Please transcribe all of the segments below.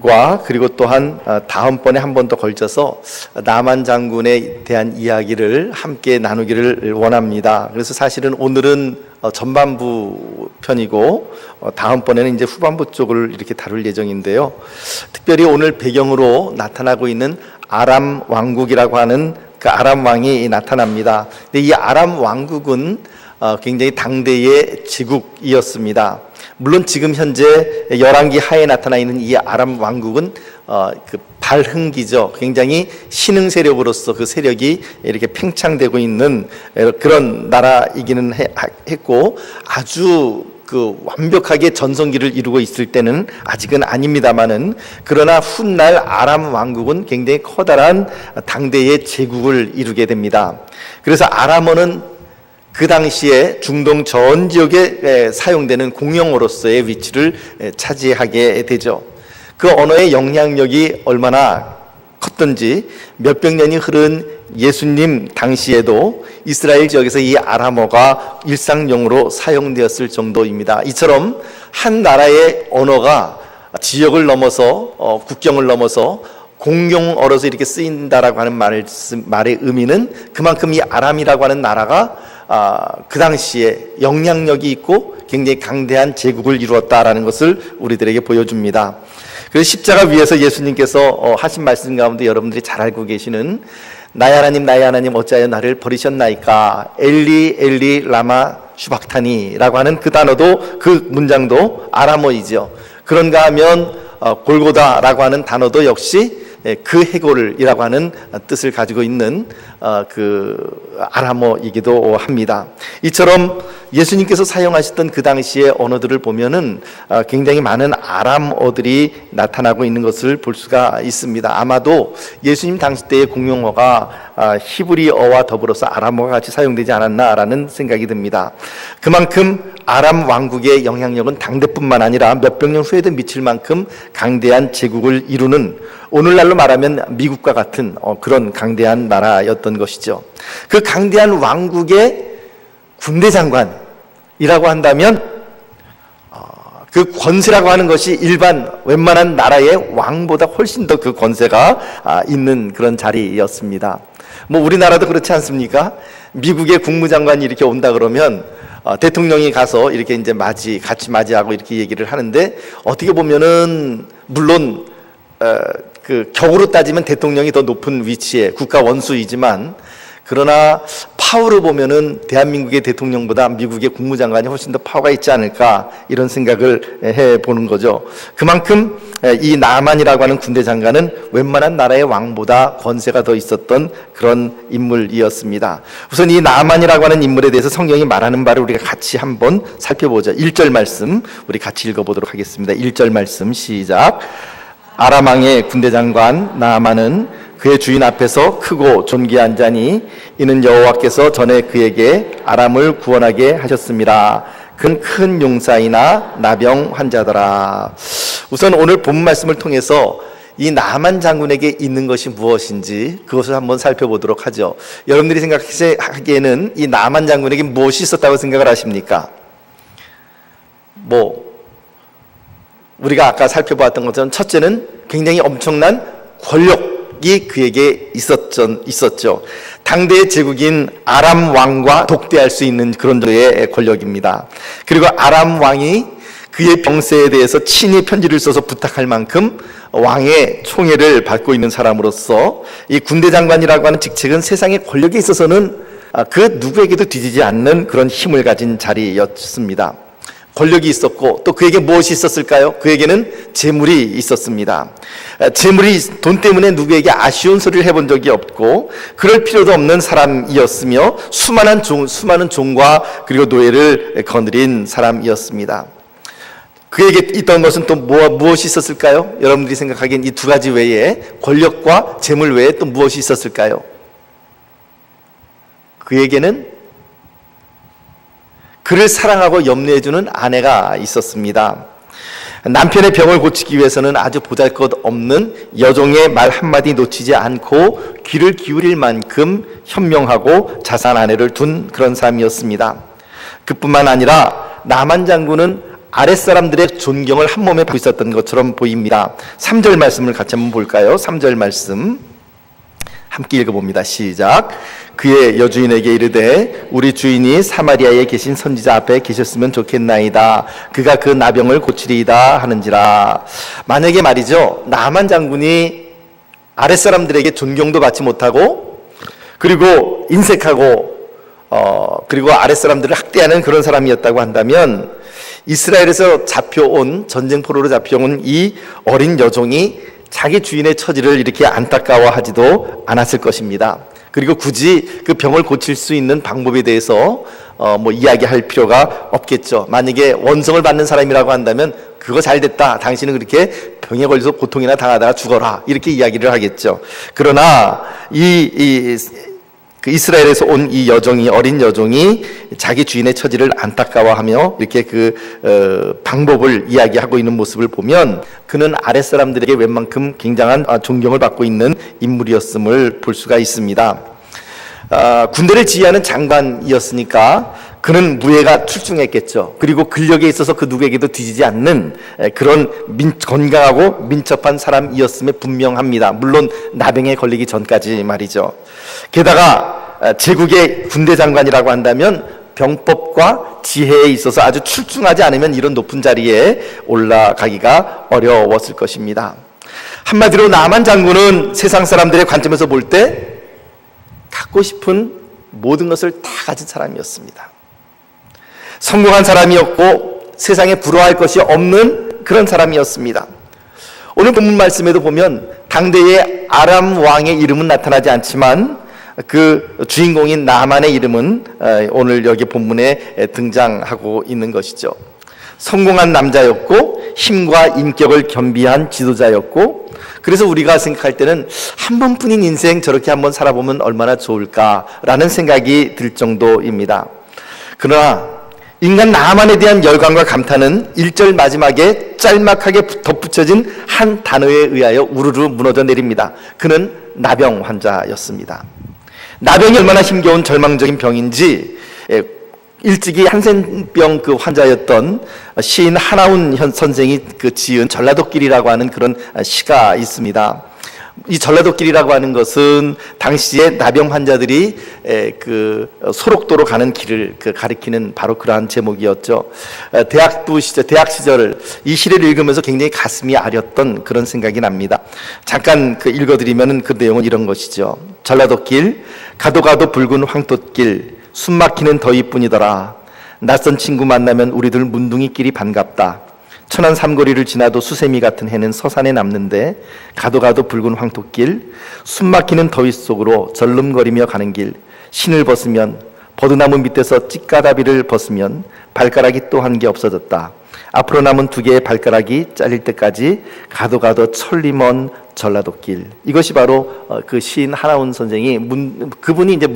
과 그리고 또한 다음번에 한 번 더 걸쳐서 나만 장군에 대한 이야기를 함께 나누기를 원합니다. 그래서 사실은 오늘은 전반부 편이고 다음번에는 이제 후반부 쪽을 이렇게 다룰 예정인데요. 특별히 오늘 배경으로 나타나고 있는 아람 왕국이라고 하는 그 아람 왕이 나타납니다. 근데 이 아람 왕국은 굉장히 당대의 제국이었습니다. 물론 지금 현재 열왕기 하에 나타나 있는 이 아람 왕국은 그 발흥기죠. 굉장히 신흥 세력으로서 그 세력이 이렇게 팽창되고 있는 그런 나라이기는 했고, 아주 그 완벽하게 전성기를 이루고 있을 때는 아직은 아닙니다만은, 그러나 훗날 아람 왕국은 굉장히 커다란 당대의 제국을 이루게 됩니다. 그래서 아람어는 그 당시에 중동 전 지역에 사용되는 공용어로서의 위치를 차지하게 되죠. 그 언어의 영향력이 얼마나 컸던지 몇백 년이 흐른 예수님 당시에도 이스라엘 지역에서 이 아람어가 일상용으로 사용되었을 정도입니다. 이처럼 한 나라의 언어가 지역을 넘어서 국경을 넘어서 공용어로서 이렇게 쓰인다라고 하는 말의 의미는 그만큼 이 아람이라고 하는 나라가 그 당시에 영향력이 있고 굉장히 강대한 제국을 이루었다라는 것을 우리들에게 보여줍니다. 그래서 십자가 위에서 예수님께서 하신 말씀 가운데 여러분들이 잘 알고 계시는 나의 하나님 어찌하여 나를 버리셨나이까 엘리 엘리 라마 슈박타니라고 하는 그 단어도, 그 문장도 아람어이죠. 그런가 하면 골고다라고 하는 단어도 역시 그 해골이라고 하는 뜻을 가지고 있는 그 아람어이기도 합니다. 이처럼 예수님께서 사용하셨던 그 당시의 언어들을 보면은 굉장히 많은 아람어들이 나타나고 있는 것을 볼 수가 있습니다. 아마도 예수님 당시 때의 공용어가 히브리어와 더불어서 아람어가 같이 사용되지 않았나라는 생각이 듭니다. 그만큼 아람 왕국의 영향력은 당대뿐만 아니라 몇백 년 후에도 미칠 만큼 강대한 제국을 이루는, 오늘날로 말하면 미국과 같은 그런 강대한 나라였던 것이죠. 그 강대한 왕국의 군대 장관이라고 한다면 그 권세라고 하는 것이 일반 웬만한 나라의 왕보다 훨씬 더 그 권세가 있는 그런 자리였습니다. 뭐 우리나라도 그렇지 않습니까? 미국의 국무장관이 이렇게 온다 그러면 대통령이 가서 이렇게 이제 같이 맞이하고 이렇게 얘기를 하는데, 어떻게 보면은 물론 그 격으로 따지면 대통령이 더 높은 위치에 국가 원수이지만, 그러나 파워를 보면은 대한민국의 대통령보다 미국의 국무장관이 훨씬 더 파워가 있지 않을까, 이런 생각을 해보는 거죠. 그만큼 이 나만이라고 하는 군대 장관은 웬만한 나라의 왕보다 권세가 더 있었던 그런 인물이었습니다. 우선 이 나만이라고 하는 인물에 대해서 성경이 말하는 바를 우리가 같이 한번 살펴보죠. 1절 말씀 우리 같이 읽어보도록 하겠습니다. 1절 말씀 시작. 아람 왕의 군대 장관 나아만은 그의 주인 앞에서 크고 존귀한 자니 이는 여호와께서 전에 그에게 아람을 구원하게 하셨습니다. 그는 큰 용사이나 나병 환자더라. 우선 오늘 본 말씀을 통해서 이 나만 장군에게 있는 것이 무엇인지 그것을 한번 살펴보도록 하죠. 여러분들이 생각하기에는 이 나만 장군에게 무엇이 있었다고 생각을 하십니까? 우리가 아까 살펴보았던 것처럼 첫째는 굉장히 엄청난 권력이 그에게 있었죠. 당대의 제국인 아람 왕과 독대할 수 있는 그런 정도의 권력입니다. 그리고 아람 왕이 그의 병세에 대해서 친히 편지를 써서 부탁할 만큼 왕의 총애를 받고 있는 사람으로서 이 군대 장관이라고 하는 직책은 세상의 권력에 있어서는 그 누구에게도 뒤지지 않는 그런 힘을 가진 자리였습니다. 권력이 있었고 또 그에게 무엇이 있었을까요? 그에게는 재물이 있었습니다. 재물이 돈 때문에 누구에게 아쉬운 소리를 해본 적이 없고 그럴 필요도 없는 사람이었으며 수많은 종과 그리고 노예를 거느린 사람이었습니다. 그에게 있던 것은 또 무엇이 있었을까요? 여러분들이 생각하기엔 이 두 가지 외에, 권력과 재물 외에 또 무엇이 있었을까요? 그에게는 그를 사랑하고 염려해주는 아내가 있었습니다. 남편의 병을 고치기 위해서는 아주 보잘것없는 여종의 말 한마디 놓치지 않고 귀를 기울일 만큼 현명하고 자상한 아내를 둔 그런 사람이었습니다. 그뿐만 아니라 나만 장군은 아랫사람들의 존경을 한 몸에 받고 있었던 것처럼 보입니다. 3절 말씀을 같이 한번 볼까요? 3절 말씀 함께 읽어봅니다. 시작. 그의 여주인에게 이르되 우리 주인이 사마리아에 계신 선지자 앞에 계셨으면 좋겠나이다. 그가 그 나병을 고치리이다 하는지라. 만약에 말이죠, 나만 장군이 아랫사람들에게 존경도 받지 못하고 그리고 인색하고 그리고 아랫사람들을 학대하는 그런 사람이었다고 한다면 이스라엘에서 잡혀온, 전쟁포로로 잡혀온 이 어린 여종이 자기 주인의 처지를 이렇게 안타까워하지도 않았을 것입니다. 그리고 굳이 그 병을 고칠 수 있는 방법에 대해서 이야기할 필요가 없겠죠. 만약에 원성을 받는 사람이라고 한다면 그거 잘 됐다, 당신은 그렇게 병에 걸려서 고통이나 당하다가 죽어라, 이렇게 이야기를 하겠죠. 그러나 그 이스라엘에서 온 이 여종이, 어린 여종이 자기 주인의 처지를 안타까워하며 이렇게 방법을 이야기하고 있는 모습을 보면 그는 아랫사람들에게 웬만큼 굉장한 존경을 받고 있는 인물이었음을 볼 수가 있습니다. 군대를 지휘하는 장관이었으니까 그는 무예가 출중했겠죠. 그리고 근력에 있어서 그 누구에게도 뒤지지 않는 그런 건강하고 민첩한 사람이었음에 분명합니다. 물론 나병에 걸리기 전까지 말이죠. 게다가 제국의 군대 장관이라고 한다면 병법과 지혜에 있어서 아주 출중하지 않으면 이런 높은 자리에 올라가기가 어려웠을 것입니다. 한마디로 나만 장군은 세상 사람들의 관점에서 볼 때 갖고 싶은 모든 것을 다 가진 사람이었습니다. 성공한 사람이었고 세상에 부러워할 것이 없는 그런 사람이었습니다. 오늘 본문 말씀에도 보면 당대의 아람 왕의 이름은 나타나지 않지만 그 주인공인 나만의 이름은 오늘 여기 본문에 등장하고 있는 것이죠. 성공한 남자였고 힘과 인격을 겸비한 지도자였고, 그래서 우리가 생각할 때는 한 번뿐인 인생 저렇게 한번 살아보면 얼마나 좋을까라는 생각이 들 정도입니다. 그러나 인간 나만에 대한 열광과 감탄은 1절 마지막에 짤막하게 덧붙여진 한 단어에 의하여 우르르 무너져 내립니다. 그는 나병 환자였습니다. 나병이 얼마나 힘겨운 절망적인 병인지 일찍이 한센병 그 환자였던 시인 한아운 선생이 지은 전라도길이라고 하는 그런 시가 있습니다. 이 전라도길이라고 하는 것은 당시에 나병 환자들이 그 소록도로 가는 길을 가리키는 바로 그러한 제목이었죠. 대학 시절 이 시를 읽으면서 굉장히 가슴이 아렸던 그런 생각이 납니다. 잠깐 읽어드리면 그 내용은 이런 것이죠. 전라도길, 가도 가도 붉은 황토길, 숨막히는 더위뿐이더라. 낯선 친구 만나면 우리들 문둥이끼리 반갑다. 천안 삼거리를 지나도 수세미 같은 해는 서산에 남는데 가도 가도 붉은 황토길, 숨막히는 더위 속으로 절름거리며 가는 길, 신을 벗으면 버드나무 밑에서 찌까다비를 벗으면 발가락이 또 한 개 없어졌다. 앞으로 남은 2개의 발가락이 잘릴 때까지 가도 가도 천리 먼 전라도길. 이것이 바로 그 시인 한아운 선생이 그분이 이제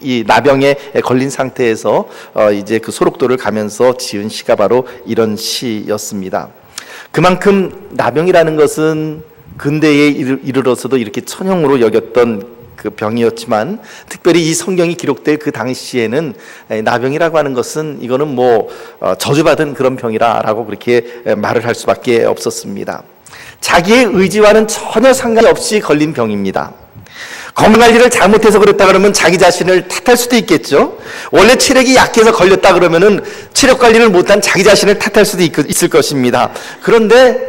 이 나병에 걸린 상태에서 이제 그 소록도를 가면서 지은 시가 바로 이런 시였습니다. 그만큼 나병이라는 것은 근대에 이르러서도 이렇게 천형으로 여겼던 그 병이었지만, 특별히 이 성경이 기록될 그 당시에는 나병이라고 하는 것은 이거는 저주받은 그런 병이라고 그렇게 말을 할 수밖에 없었습니다. 자기의 의지와는 전혀 상관이 없이 걸린 병입니다. 건강관리를 잘못해서 그랬다 그러면 자기 자신을 탓할 수도 있겠죠. 원래 체력이 약해서 걸렸다 그러면은 체력 관리를 못한 자기 자신을 탓할 수도 있을 것입니다. 그런데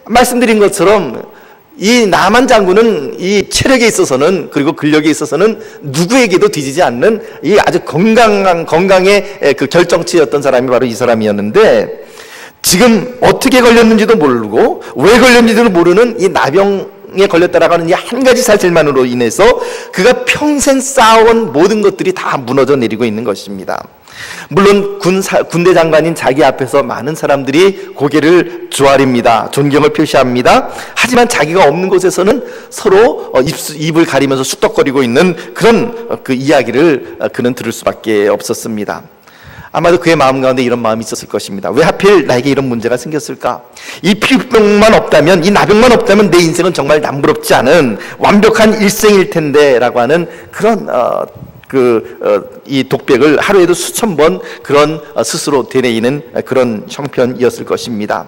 말씀드린 것처럼 이 나만 장군은 이 체력에 있어서는, 그리고 근력에 있어서는 누구에게도 뒤지지 않는 이 아주 건강의 그 결정체였던 사람이 바로 이 사람이었는데, 지금 어떻게 걸렸는지도 모르고 왜 걸렸는지도 모르는 이 나병에 걸렸다라고 하는 이 한 가지 사실만으로 인해서 그가 평생 쌓아온 모든 것들이 다 무너져 내리고 있는 것입니다. 물론 군대 장관인 자기 앞에서 많은 사람들이 고개를 조아립니다. 존경을 표시합니다. 하지만 자기가 없는 곳에서는 서로 입을 가리면서 쑥덕거리고 있는 그런 그 이야기를 그는 들을 수밖에 없었습니다. 아마도 그의 마음 가운데 이런 마음이 있었을 것입니다. 왜 하필 나에게 이런 문제가 생겼을까? 이 피부병만 없다면, 이 나병만 없다면 내 인생은 정말 남부럽지 않은 완벽한 일생일 텐데 라고 하는 그런 이 독백을 하루에도 수천 번 그런 스스로 되뇌이는 그런 형편이었을 것입니다.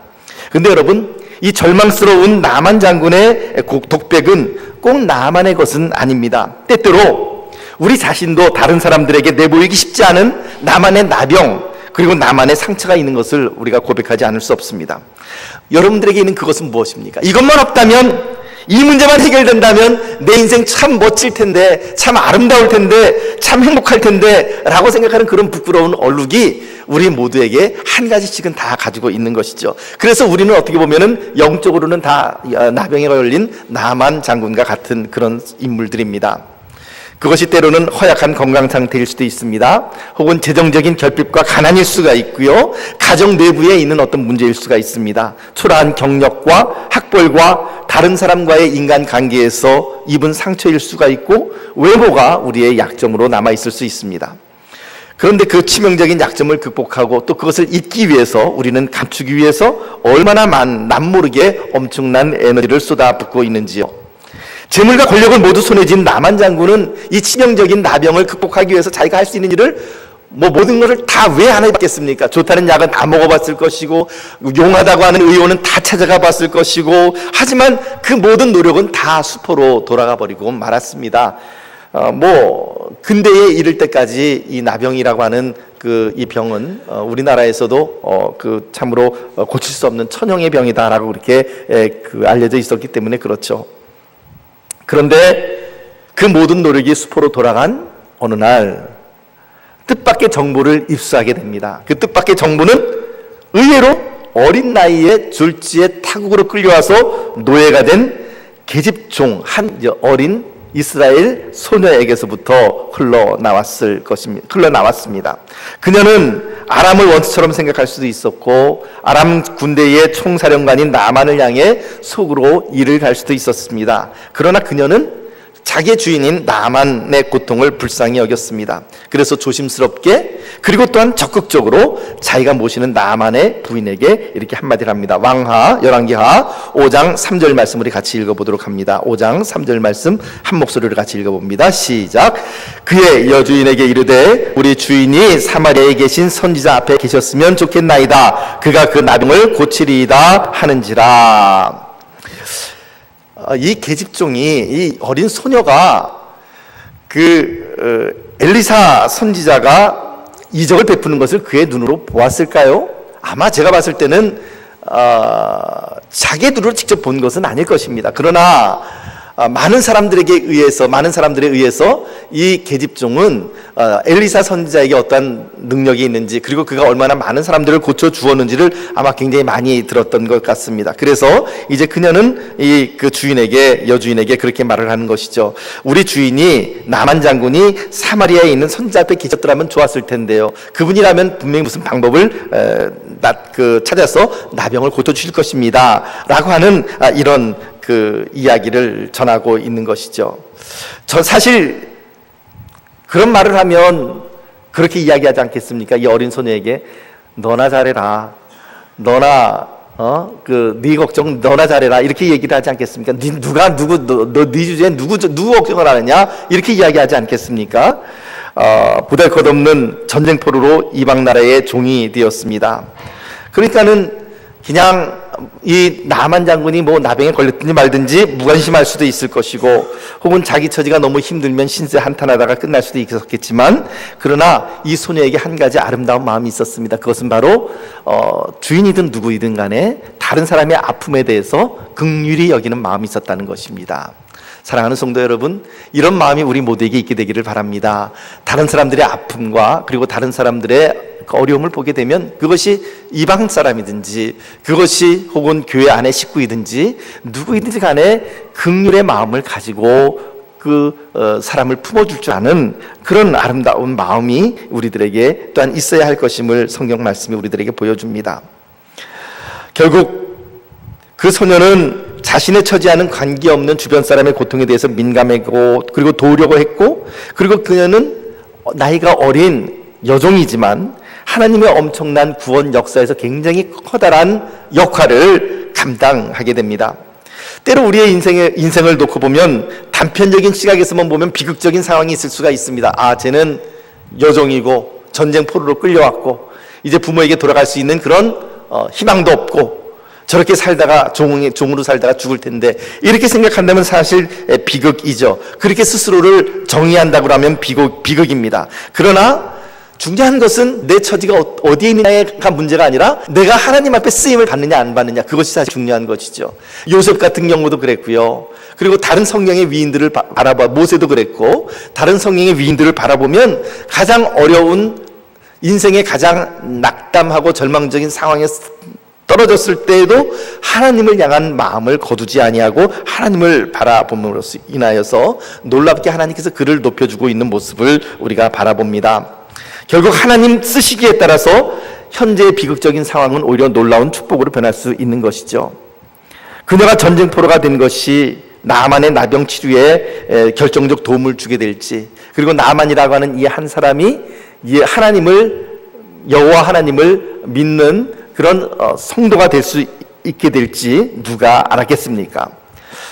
근데 여러분, 이 절망스러운 나만 장군의 독백은 꼭 나만의 것은 아닙니다. 때때로 우리 자신도 다른 사람들에게 내보이기 쉽지 않은 나만의 나병, 그리고 나만의 상처가 있는 것을 우리가 고백하지 않을 수 없습니다. 여러분들에게 있는 그것은 무엇입니까? 이것만 없다면, 이 문제만 해결된다면 내 인생 참 멋질 텐데, 참 아름다울 텐데, 참 행복할 텐데 라고 생각하는 그런 부끄러운 얼룩이 우리 모두에게 한 가지씩은 다 가지고 있는 것이죠. 그래서 우리는 어떻게 보면은 영적으로는 다 나병에 걸린 나만 장군과 같은 그런 인물들입니다. 그것이 때로는 허약한 건강 상태일 수도 있습니다. 혹은 재정적인 결핍과 가난일 수가 있고요. 가정 내부에 있는 어떤 문제일 수가 있습니다. 초라한 경력과 학벌과 다른 사람과의 인간관계에서 입은 상처일 수가 있고, 외모가 우리의 약점으로 남아있을 수 있습니다. 그런데 그 치명적인 약점을 극복하고 또 그것을 잊기 위해서, 우리는 감추기 위해서 얼마나 남모르게 엄청난 에너지를 쏟아붓고 있는지요. 재물과 권력을 모두 손에 쥔 나만 장군은 이 치명적인 나병을 극복하기 위해서 자기가 할 수 있는 일을 모든 것을 다 왜 안 해봤겠습니까? 좋다는 약은 다 먹어봤을 것이고, 용하다고 하는 의원은 다 찾아가 봤을 것이고, 하지만 그 모든 노력은 다 수포로 돌아가 버리고 말았습니다. 근대에 이를 때까지 이 나병이라고 하는 이 병은 우리나라에서도 참으로 고칠 수 없는 천형의 병이다라고 그렇게 알려져 있었기 때문에 그렇죠. 그런데 그 모든 노력이 수포로 돌아간 어느 날 뜻밖의 정보를 입수하게 됩니다. 그 뜻밖의 정보는 의외로 어린 나이에 졸지에 타국으로 끌려와서 노예가 된 계집종 한 어린 이스라엘 소녀에게서부터 흘러나왔습니다. 그녀는 아람을 원수처럼 생각할 수도 있었고, 아람 군대의 총사령관인 나만을 향해 속으로 일을 갈 수도 있었습니다. 그러나 그녀는 자기의 주인인 나만의 고통을 불쌍히 여겼습니다. 그래서 조심스럽게, 그리고 또한 적극적으로 자기가 모시는 나만의 부인에게 이렇게 한마디를 합니다. 열왕기하 5장 3절 말씀 우리 같이 읽어보도록 합니다. 5장 3절 말씀 한 목소리로 같이 읽어봅니다. 시작. 그의 여주인에게 이르되 우리 주인이 사마리아에 계신 선지자 앞에 계셨으면 좋겠나이다. 그가 그 나병을 고치리이다 하는지라. 이 계집종이, 이 어린 소녀가 엘리사 선지자가 이적을 베푸는 것을 그의 눈으로 보았을까요? 아마 제가 봤을 때는 자기 눈으로 직접 본 것은 아닐 것입니다. 그러나 많은 사람들에 의해서 이 계집종은 엘리사 선지자에게 어떤 능력이 있는지, 그리고 그가 얼마나 많은 사람들을 고쳐 주었는지를 아마 굉장히 많이 들었던 것 같습니다. 그래서 이제 그녀는 여주인에게 그렇게 말을 하는 것이죠. 우리 주인이 나만 장군이 사마리아에 있는 선지자 앞에 계셨더라면 좋았을 텐데요. 그분이라면 분명히 무슨 방법을 찾아서 나병을 고쳐 주실 것입니다 라고 하는 이런 이야기를 전하고 있는 것이죠. 사실 그런 말을 하면 그렇게 이야기하지 않겠습니까? 이 어린 소녀에게 너나 잘해라, 너나 네 걱정 너나 잘해라, 이렇게 얘기를 하지 않겠습니까? 네 주제에 누구 걱정을 하느냐, 이렇게 이야기하지 않겠습니까? 보잘것없는 전쟁포로로 이방 나라의 종이 되었습니다. 그러니까는 그냥 이 나만 장군이 나병에 걸렸든지 말든지 무관심할 수도 있을 것이고, 혹은 자기 처지가 너무 힘들면 신세 한탄하다가 끝날 수도 있었겠지만, 그러나 이 소녀에게 한 가지 아름다운 마음이 있었습니다. 그것은 바로 주인이든 누구이든 간에 다른 사람의 아픔에 대해서 긍휼히 여기는 마음이 있었다는 것입니다. 사랑하는 성도 여러분, 이런 마음이 우리 모두에게 있게 되기를 바랍니다. 다른 사람들의 아픔과 그리고 다른 사람들의 어려움을 보게 되면, 그것이 이방 사람이든지 그것이 혹은 교회 안의 식구이든지 누구이든지 간에 긍휼의 마음을 가지고 사람을 품어줄 줄 아는 그런 아름다운 마음이 우리들에게 또한 있어야 할 것임을 성경 말씀이 우리들에게 보여줍니다. 결국 그 소녀는 자신의 처지와는 관계없는 주변 사람의 고통에 대해서 민감하고, 그리고 도우려고 했고, 그리고 그녀는 나이가 어린 여종이지만 하나님의 엄청난 구원 역사에서 굉장히 커다란 역할을 감당하게 됩니다. 때로 우리의 인생을 놓고 보면 단편적인 시각에서만 보면 비극적인 상황이 있을 수가 있습니다. 아, 쟤는 여종이고 전쟁 포로로 끌려왔고 이제 부모에게 돌아갈 수 있는 그런 희망도 없고 저렇게 살다가 종으로 살다가 죽을 텐데, 이렇게 생각한다면 사실 비극이죠. 그렇게 스스로를 정의한다고 하면 비극입니다. 그러나 중요한 것은 내 처지가 어디에 있느냐가 문제가 아니라 내가 하나님 앞에 쓰임을 받느냐 안 받느냐, 그것이 사실 중요한 것이죠. 요셉 같은 경우도 그랬고요. 그리고 다른 성경의 위인들을 모세도 그랬고, 다른 성경의 위인들을 바라보면 가장 어려운 인생의 가장 낙담하고 절망적인 상황에 떨어졌을 때에도 하나님을 향한 마음을 거두지 아니하고 하나님을 바라봄으로써 인하여서 놀랍게 하나님께서 그를 높여주고 있는 모습을 우리가 바라봅니다. 결국 하나님 쓰시기에 따라서 현재의 비극적인 상황은 오히려 놀라운 축복으로 변할 수 있는 것이죠. 그녀가 전쟁포로가 된 것이 나만의 나병 치료에 결정적 도움을 주게 될지, 그리고 나만이라고 하는 이 한 사람이 이 여호와 하나님을 믿는 그런 성도가 될 수 있게 될지 누가 알았겠습니까?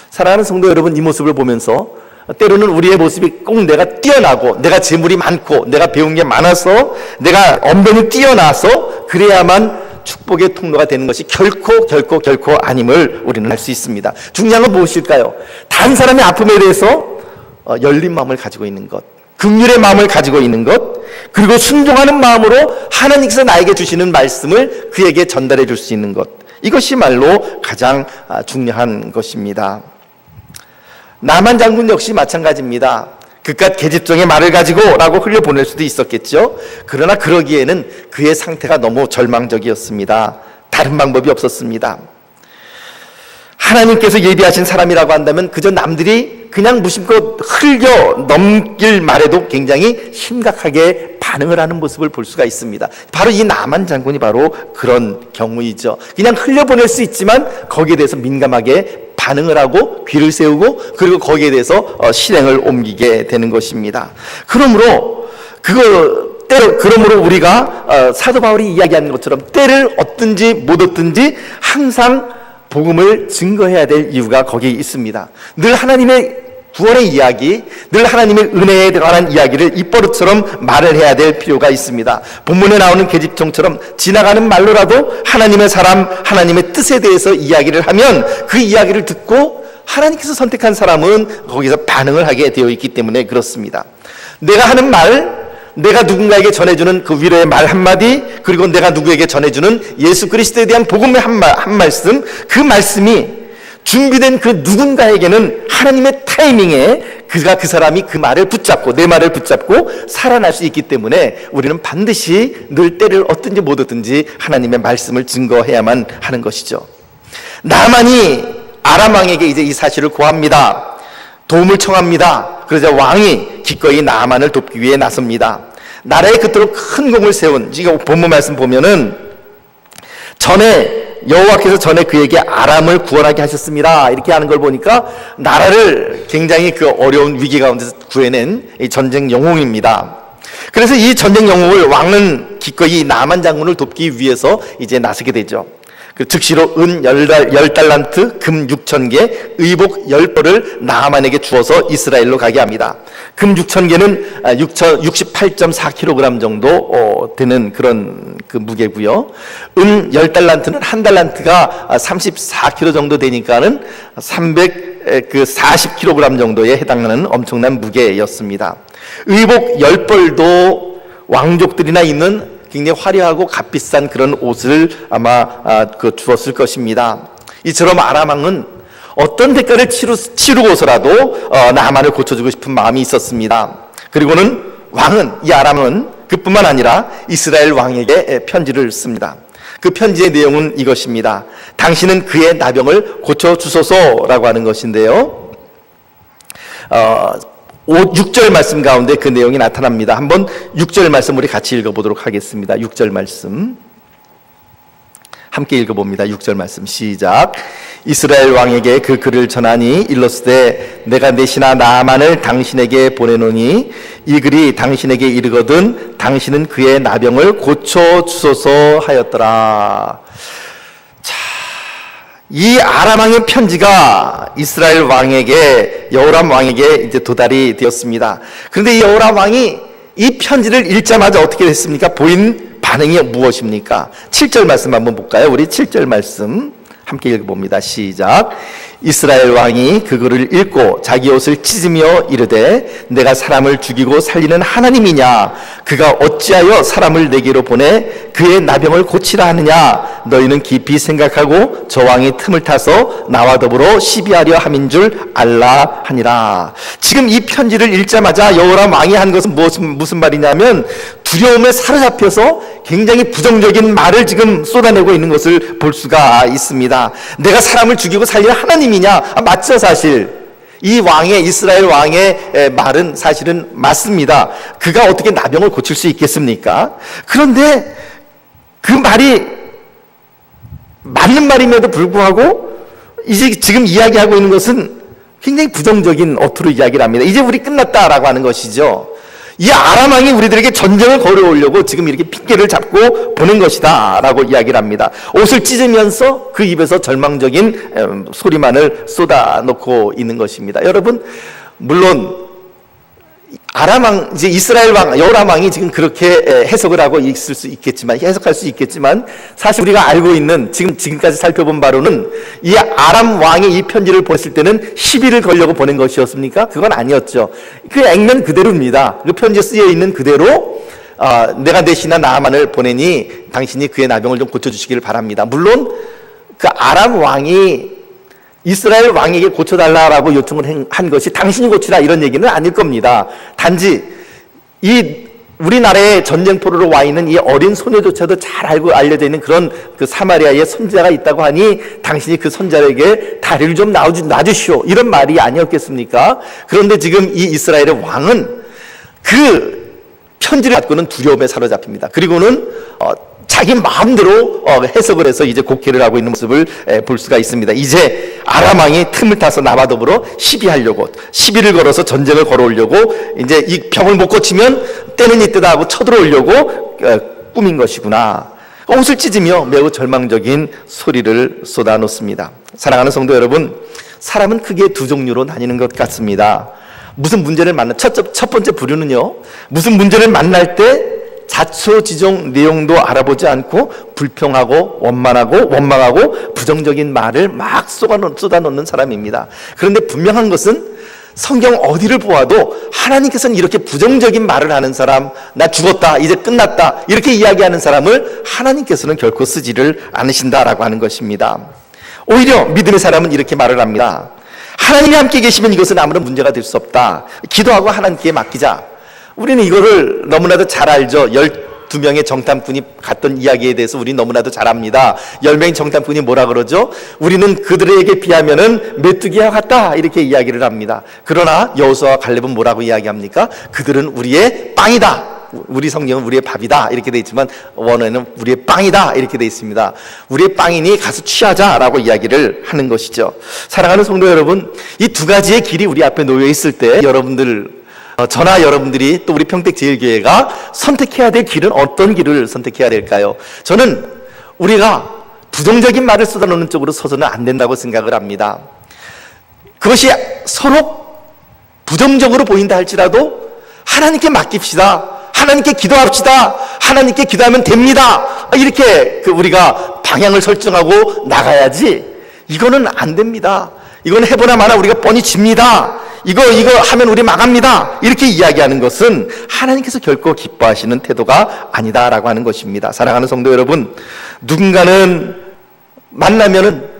사랑하는 성도 여러분, 이 모습을 보면서 때로는 우리의 모습이 꼭 내가 뛰어나고 내가 재물이 많고 내가 배운 게 많아서 내가 언변이 뛰어나서 그래야만 축복의 통로가 되는 것이 결코 아님을 우리는 알 수 있습니다. 중요한 건 무엇일까요? 다른 사람의 아픔에 대해서 열린 마음을 가지고 있는 것, 긍휼의 마음을 가지고 있는 것, 그리고 순종하는 마음으로 하나님께서 나에게 주시는 말씀을 그에게 전달해 줄 수 있는 것, 이것이 말로 가장 중요한 것입니다. 나만 장군 역시 마찬가지입니다. 그깟 계집종의 말을 가지고 라고 흘려보낼 수도 있었겠죠. 그러나 그러기에는 그의 상태가 너무 절망적이었습니다. 다른 방법이 없었습니다. 하나님께서 예비하신 사람이라고 한다면 그저 남들이 그냥 무심코 흘려 넘길 말에도 굉장히 심각하게 반응을 하는 모습을 볼 수가 있습니다. 바로 이 나만 장군이 바로 그런 경우이죠. 그냥 흘려보낼 수 있지만 거기에 대해서 민감하게 반응을 하고 귀를 세우고 그리고 거기에 대해서 실행을 옮기게 되는 것입니다. 그러므로 우리가 사도 바울이 이야기하는 것처럼 때를 얻든지 못 얻든지 항상 복음을 증거해야 될 이유가 거기에 있습니다. 늘 하나님의 구원의 이야기, 늘 하나님의 은혜에 관한 이야기를 입버릇처럼 말을 해야 될 필요가 있습니다. 본문에 나오는 계집종처럼 지나가는 말로라도 하나님의 사람, 하나님의 뜻에 대해서 이야기를 하면 그 이야기를 듣고 하나님께서 선택한 사람은 거기서 반응을 하게 되어 있기 때문에 그렇습니다. 내가 하는 말, 내가 누군가에게 전해주는 그 위로의 말 한마디, 그리고 내가 누구에게 전해주는 예수 그리스도에 대한 복음의 한 말씀, 그 말씀이 준비된 그 누군가에게는 하나님의 타이밍에 그 사람이 그 말을 붙잡고 내 말을 붙잡고 살아날 수 있기 때문에 우리는 반드시 늘 때를 얻든지 못 얻든지 하나님의 말씀을 증거해야만 하는 것이죠. 나만이 아람 왕에게 이제 이 사실을 고합니다. 도움을 청합니다. 그러자 왕이 기꺼이 나만을 돕기 위해 나섭니다. 나라에 그토록 큰 공을 세운, 지금 본문 말씀 보면은 여호와께서 전에 그에게 아람을 구원하게 하셨습니다. 이렇게 하는 걸 보니까 나라를 굉장히 그 어려운 위기 가운데서 구해낸 이 전쟁 영웅입니다. 그래서 이 전쟁 영웅을 왕은 기꺼이 나만 장군을 돕기 위해서 이제 나서게 되죠. 즉시로 은 10달란트, 금 6,000개, 의복 10벌을 나하만에게 주어서 이스라엘로 가게 합니다. 금 6,000개는 68.4kg 정도 되는 그런 그 무게고요. 은 10달란트는 한 달란트가 34kg 정도 되니까는 340kg 정도에 해당하는 엄청난 무게였습니다. 의복 10벌도 왕족들이나 입는 굉장히 화려하고 값비싼 그런 옷을 아마 주었을 것입니다. 이처럼 아람 왕은 어떤 대가를 치르고서라도 나만을 고쳐주고 싶은 마음이 있었습니다. 그리고는 이 아람 왕은 그뿐만 아니라 이스라엘 왕에게 편지를 씁니다. 그 편지의 내용은 이것입니다. 당신은 그의 나병을 고쳐주소서라고 하는 것인데요. 6절 말씀 가운데 그 내용이 나타납니다. 한번 6절 말씀 우리 같이 읽어보도록 하겠습니다. 6절 말씀 함께 읽어봅니다. 6절 말씀 시작. 이스라엘 왕에게 그 글을 전하니 일렀으되 내가 내 신하 나아만을 당신에게 보내노니 이 글이 당신에게 이르거든 당신은 그의 나병을 고쳐주소서 하였더라. 자, 이 아람 왕의 편지가 이스라엘 왕에게, 여호람 왕에게 이제 도달이 되었습니다. 그런데 이 여호람 왕이 이 편지를 읽자마자 어떻게 됐습니까? 보인 반응이 무엇입니까? 7절 말씀 한번 볼까요? 우리 7절 말씀 함께 읽어봅니다. 시작. 이스라엘 왕이 그거를 읽고 자기 옷을 찢으며 이르되 내가 사람을 죽이고 살리는 하나님이냐? 그가 어찌하여 사람을 내게로 보내 그의 나병을 고치라 하느냐? 너희는 깊이 생각하고 저 왕이 틈을 타서 나와 더불어 시비하려 함인 줄 알라 하니라. 지금 이 편지를 읽자마자 여호람 왕이 한 것은 무슨 말이냐면 두려움에 사로잡혀서 굉장히 부정적인 말을 지금 쏟아내고 있는 것을 볼 수가 있습니다. 내가 사람을 죽이고 살리는 하나님이냐? 맞죠, 사실. 이 왕의, 이스라엘 왕의 말은 사실은 맞습니다. 그가 어떻게 나병을 고칠 수 있겠습니까? 그런데 그 말이 맞는 말임에도 불구하고 이제 지금 이야기하고 있는 것은 굉장히 부정적인 어투로 이야기를 합니다. 이제 우리 끝났다라고 하는 것이죠. 이 아람 왕이 우리들에게 전쟁을 걸어오려고 지금 이렇게 핑계를 잡고 보낸 것이다 라고 이야기를 합니다. 옷을 찢으면서 그 입에서 절망적인 소리만을 쏟아놓고 있는 것입니다. 여러분, 물론 아람 왕, 이제 이스라엘 왕, 여호람 왕이 지금 그렇게 해석을 하고 있을 수 있겠지만, 해석할 수 있겠지만, 사실 우리가 알고 있는, 지금까지 살펴본 바로는 이 아람 왕이 이 편지를 보냈을 때는 시비를 걸려고 보낸 것이었습니까? 그건 아니었죠. 그 액면 그대로입니다. 그 편지에 쓰여 있는 그대로, 내가 내 신하 나아만을 보내니 당신이 그의 나병을 좀 고쳐주시기를 바랍니다. 물론, 그 아람 왕이 이스라엘 왕에게 고쳐달라고 요청을 한 것이 당신이 고치라 이런 얘기는 아닐 겁니다. 단지 이 우리나라에 전쟁포로로 와 있는 이 어린 소녀조차도 잘 알고 알려져 있는 그런 그 사마리아의 선지자가 있다고 하니 당신이 그 선지자에게 다리를 좀 놔주시오 이런 말이 아니었겠습니까? 그런데 지금 이 이스라엘의 왕은 그 편지를 받고는 두려움에 사로잡힙니다. 그리고는 자기 마음대로 해석을 해서 이제 곡해를 하고 있는 모습을 볼 수가 있습니다. 이제 아람 왕이 틈을 타서 나와 더불어 시비를 걸어서 전쟁을 걸어오려고 이제 이 병을 못 고치면 때는 이때다 하고 쳐들어오려고 꾸민 것이구나. 옷을 찢으며 매우 절망적인 소리를 쏟아놓습니다. 사랑하는 성도 여러분, 사람은 크게 두 종류로 나뉘는 것 같습니다. 무슨 문제를 첫 번째 부류는요, 무슨 문제를 만날 때 자초지종 내용도 알아보지 않고 불평하고 원망하고 부정적인 말을 막 쏟아놓는 사람입니다. 그런데 분명한 것은 성경 어디를 보아도 하나님께서는 이렇게 부정적인 말을 하는 사람, 나 죽었다, 이제 끝났다 이렇게 이야기하는 사람을 하나님께서는 결코 쓰지를 않으신다라고 하는 것입니다. 오히려 믿음의 사람은 이렇게 말을 합니다. 하나님이 함께 계시면 이것은 아무런 문제가 될 수 없다. 기도하고 하나님께 맡기자. 우리는 이거를 너무나도 잘 알죠. 12명의 정탐꾼이 갔던 이야기에 대해서 우리 너무나도 잘 압니다. 10명의 정탐꾼이 뭐라 그러죠? 우리는 그들에게 비하면은 메뚜기와 같다 이렇게 이야기를 합니다. 그러나 여호수아와 갈렙은 뭐라고 이야기합니까? 그들은 우리의 빵이다. 우리 성경은 우리의 밥이다 이렇게 돼 있지만 원어에는 우리의 빵이다 이렇게 돼 있습니다. 우리의 빵이니 가서 취하자라고 이야기를 하는 것이죠. 사랑하는 성도 여러분, 이 두 가지의 길이 우리 앞에 놓여 있을 때 저나 여러분들이 또 우리 평택제일교회가 선택해야 될 길은 어떤 길을 선택해야 될까요? 저는 우리가 부정적인 말을 쏟아놓는 쪽으로 서서는 안 된다고 생각을 합니다. 그것이 서로 부정적으로 보인다 할지라도 하나님께 맡깁시다. 하나님께 기도합시다. 하나님께 기도하면 됩니다. 이렇게 우리가 방향을 설정하고 나가야지 이거는 안 됩니다. 이건 해보나 마나 우리가 뻔히 집니다. 이거 하면 우리 망합니다. 이렇게 이야기하는 것은 하나님께서 결코 기뻐하시는 태도가 아니다라고 하는 것입니다. 사랑하는 성도 여러분, 누군가는 만나면은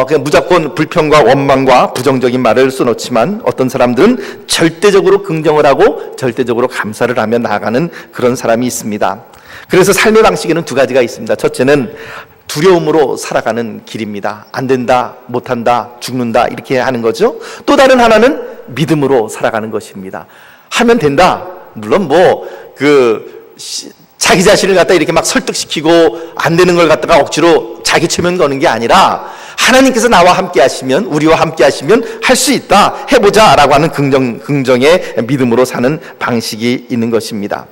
그냥 무조건 불평과 원망과 부정적인 말을 써놓지만 어떤 사람들은 절대적으로 긍정을 하고 절대적으로 감사를 하며 나아가는 그런 사람이 있습니다. 그래서 삶의 방식에는 두 가지가 있습니다. 첫째는 두려움으로 살아가는 길입니다. 안 된다, 못한다, 죽는다 이렇게 하는 거죠. 또 다른 하나는 믿음으로 살아가는 것입니다. 하면 된다. 물론 자기 자신을 갖다 이렇게 막 설득시키고 안 되는 걸 갖다가 억지로 자기 체면 거는 게 아니라 하나님께서 나와 함께 하시면, 우리와 함께 하시면 할 수 있다, 해보자 라고 하는 긍정의 믿음으로 사는 방식이 있는 것입니다.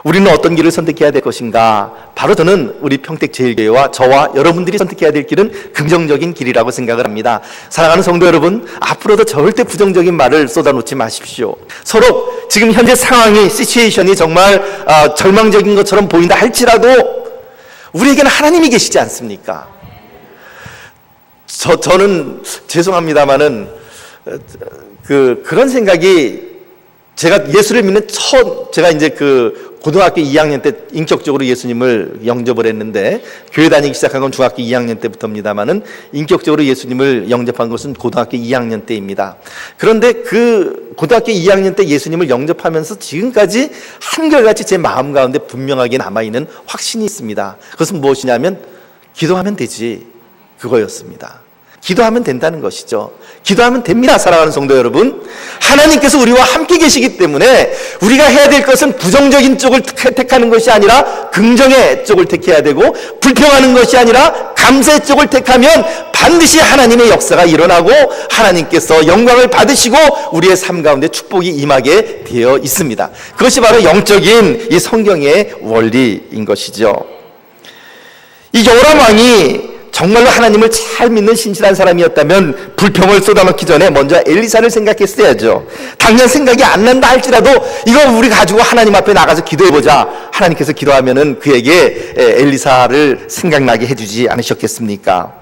우리는 어떤 길을 선택해야 될 것인가? 바로 저는 우리 평택제일교회와 저와 여러분들이 선택해야 될 길은 긍정적인 길이라고 생각을 합니다. 사랑하는 성도 여러분, 앞으로도 절대 부정적인 말을 쏟아놓지 마십시오. 서로 지금 현재 상황이, 시츄에이션이 정말 절망적인 것처럼 보인다 할지라도 우리에게는 하나님이 계시지 않습니까? 저는 죄송합니다마는 그런 생각이, 제가 예수를 믿는 제가 이제 고등학교 2학년 때 인격적으로 예수님을 영접을 했는데, 교회 다니기 시작한 건 중학교 2학년 때부터입니다만은 인격적으로 예수님을 영접한 것은 고등학교 2학년 때입니다. 그런데 고등학교 2학년 때 예수님을 영접하면서 지금까지 한결같이 제 마음 가운데 분명하게 남아있는 확신이 있습니다. 그것은 무엇이냐면 기도하면 되지, 그거였습니다. 기도하면 된다는 것이죠. 기도하면 됩니다. 사랑하는 성도 여러분, 하나님께서 우리와 함께 계시기 때문에 우리가 해야 될 것은 부정적인 쪽을 택하는 것이 아니라 긍정의 쪽을 택해야 되고, 불평하는 것이 아니라 감사의 쪽을 택하면 반드시 하나님의 역사가 일어나고 하나님께서 영광을 받으시고 우리의 삶 가운데 축복이 임하게 되어 있습니다. 그것이 바로 영적인 이 성경의 원리인 것이죠. 이 요람 왕이 정말로 하나님을 잘 믿는 신실한 사람이었다면 불평을 쏟아놓기 전에 먼저 엘리사를 생각했어야죠. 당장 생각이 안 난다 할지라도 이거 우리 가지고 하나님 앞에 나가서 기도해보자. 하나님께서 기도하면은 그에게 엘리사를 생각나게 해주지 않으셨겠습니까?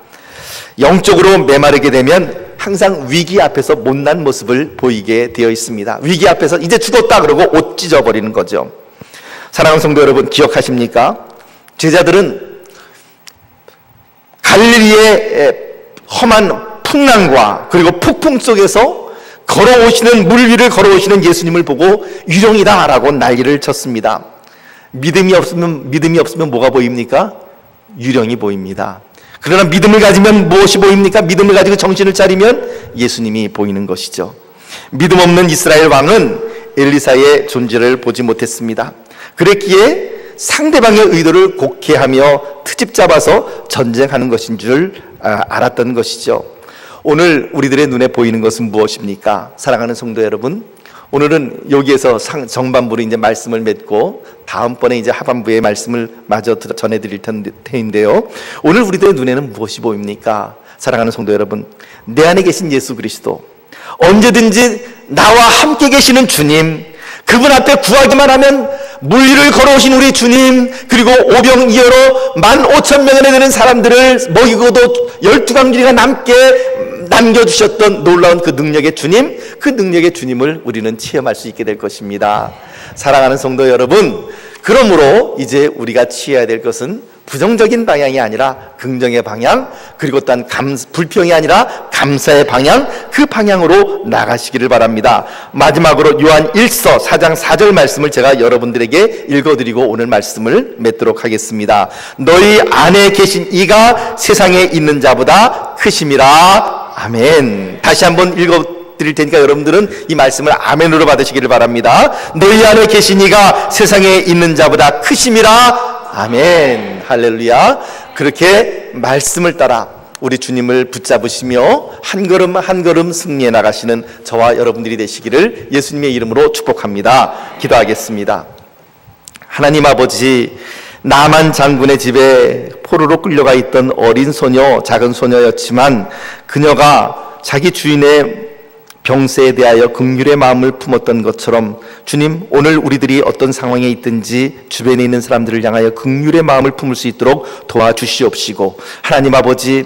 영적으로 메마르게 되면 항상 위기 앞에서 못난 모습을 보이게 되어 있습니다. 위기 앞에서 이제 죽었다 그러고 옷 찢어버리는 거죠. 사랑하는 성도 여러분, 기억하십니까? 제자들은 갈릴리의 험한 풍랑과 그리고 폭풍 속에서 물 위를 걸어오시는 예수님을 보고 유령이다라고 난리를 쳤습니다. 믿음이 없으면 뭐가 보입니까? 유령이 보입니다. 그러나 믿음을 가지면 무엇이 보입니까? 믿음을 가지고 정신을 차리면 예수님이 보이는 것이죠. 믿음 없는 이스라엘 왕은 엘리사의 존재를 보지 못했습니다. 그랬기에 상대방의 의도를 곡해하며 트집 잡아서 전쟁하는 것인 줄 알았던 것이죠. 오늘 우리들의 눈에 보이는 것은 무엇입니까? 사랑하는 성도 여러분, 오늘은 여기에서 정반부로 이제 말씀을 맺고 다음번에 이제 하반부의 말씀을 마저 전해드릴 텐데요. 오늘 우리들의 눈에는 무엇이 보입니까? 사랑하는 성도 여러분, 내 안에 계신 예수 그리스도, 언제든지 나와 함께 계시는 주님, 그분 앞에 구하기만 하면 물 위를 걸어오신 우리 주님, 그리고 오병이어로 15,000명에 되는 사람들을 먹이고도 12강줄이가 남게 남겨주셨던 놀라운 그 능력의 주님, 그 능력의 주님을 우리는 체험할 수 있게 될 것입니다. 사랑하는 성도 여러분, 그러므로 이제 우리가 취해야 될 것은 부정적인 방향이 아니라 긍정의 방향, 그리고 또한 불평이 아니라 감사의 방향, 그 방향으로 나가시기를 바랍니다. 마지막으로 요한 1서 4장 4절 말씀을 제가 여러분들에게 읽어드리고 오늘 말씀을 맺도록 하겠습니다. 너희 안에 계신 이가 세상에 있는 자보다 크심이라. 아멘. 다시 한번 드릴 테니까 여러분들은 이 말씀을 아멘으로 받으시기를 바랍니다. 너희 안에 계신 이가 세상에 있는 자보다 크심이라. 아멘. 할렐루야. 그렇게 말씀을 따라 우리 주님을 붙잡으시며 한 걸음 한 걸음 승리해 나가시는 저와 여러분들이 되시기를 예수님의 이름으로 축복합니다. 기도하겠습니다. 하나님 아버지, 나만 장군의 집에 포로로 끌려가 있던 어린 소녀, 작은 소녀였지만 그녀가 자기 주인의 병세에 대하여 긍휼의 마음을 품었던 것처럼 주님, 오늘 우리들이 어떤 상황에 있든지 주변에 있는 사람들을 향하여 긍휼의 마음을 품을 수 있도록 도와주시옵시고, 하나님 아버지,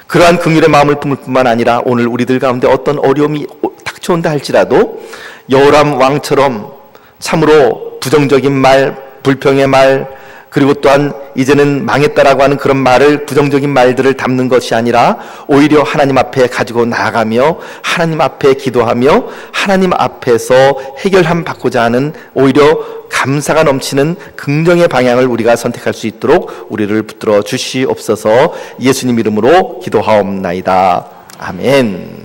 그러한 긍휼의 마음을 품을 뿐만 아니라 오늘 우리들 가운데 어떤 어려움이 닥쳐온다 할지라도 여호람 왕처럼 참으로 부정적인 말, 불평의 말, 그리고 또한 이제는 망했다라고 하는 그런 말을, 부정적인 말들을 담는 것이 아니라 오히려 하나님 앞에 가지고 나아가며 하나님 앞에 기도하며 하나님 앞에서 해결함 받고자 하는 오히려 감사가 넘치는 긍정의 방향을 우리가 선택할 수 있도록 우리를 붙들어 주시옵소서. 예수님 이름으로 기도하옵나이다. 아멘.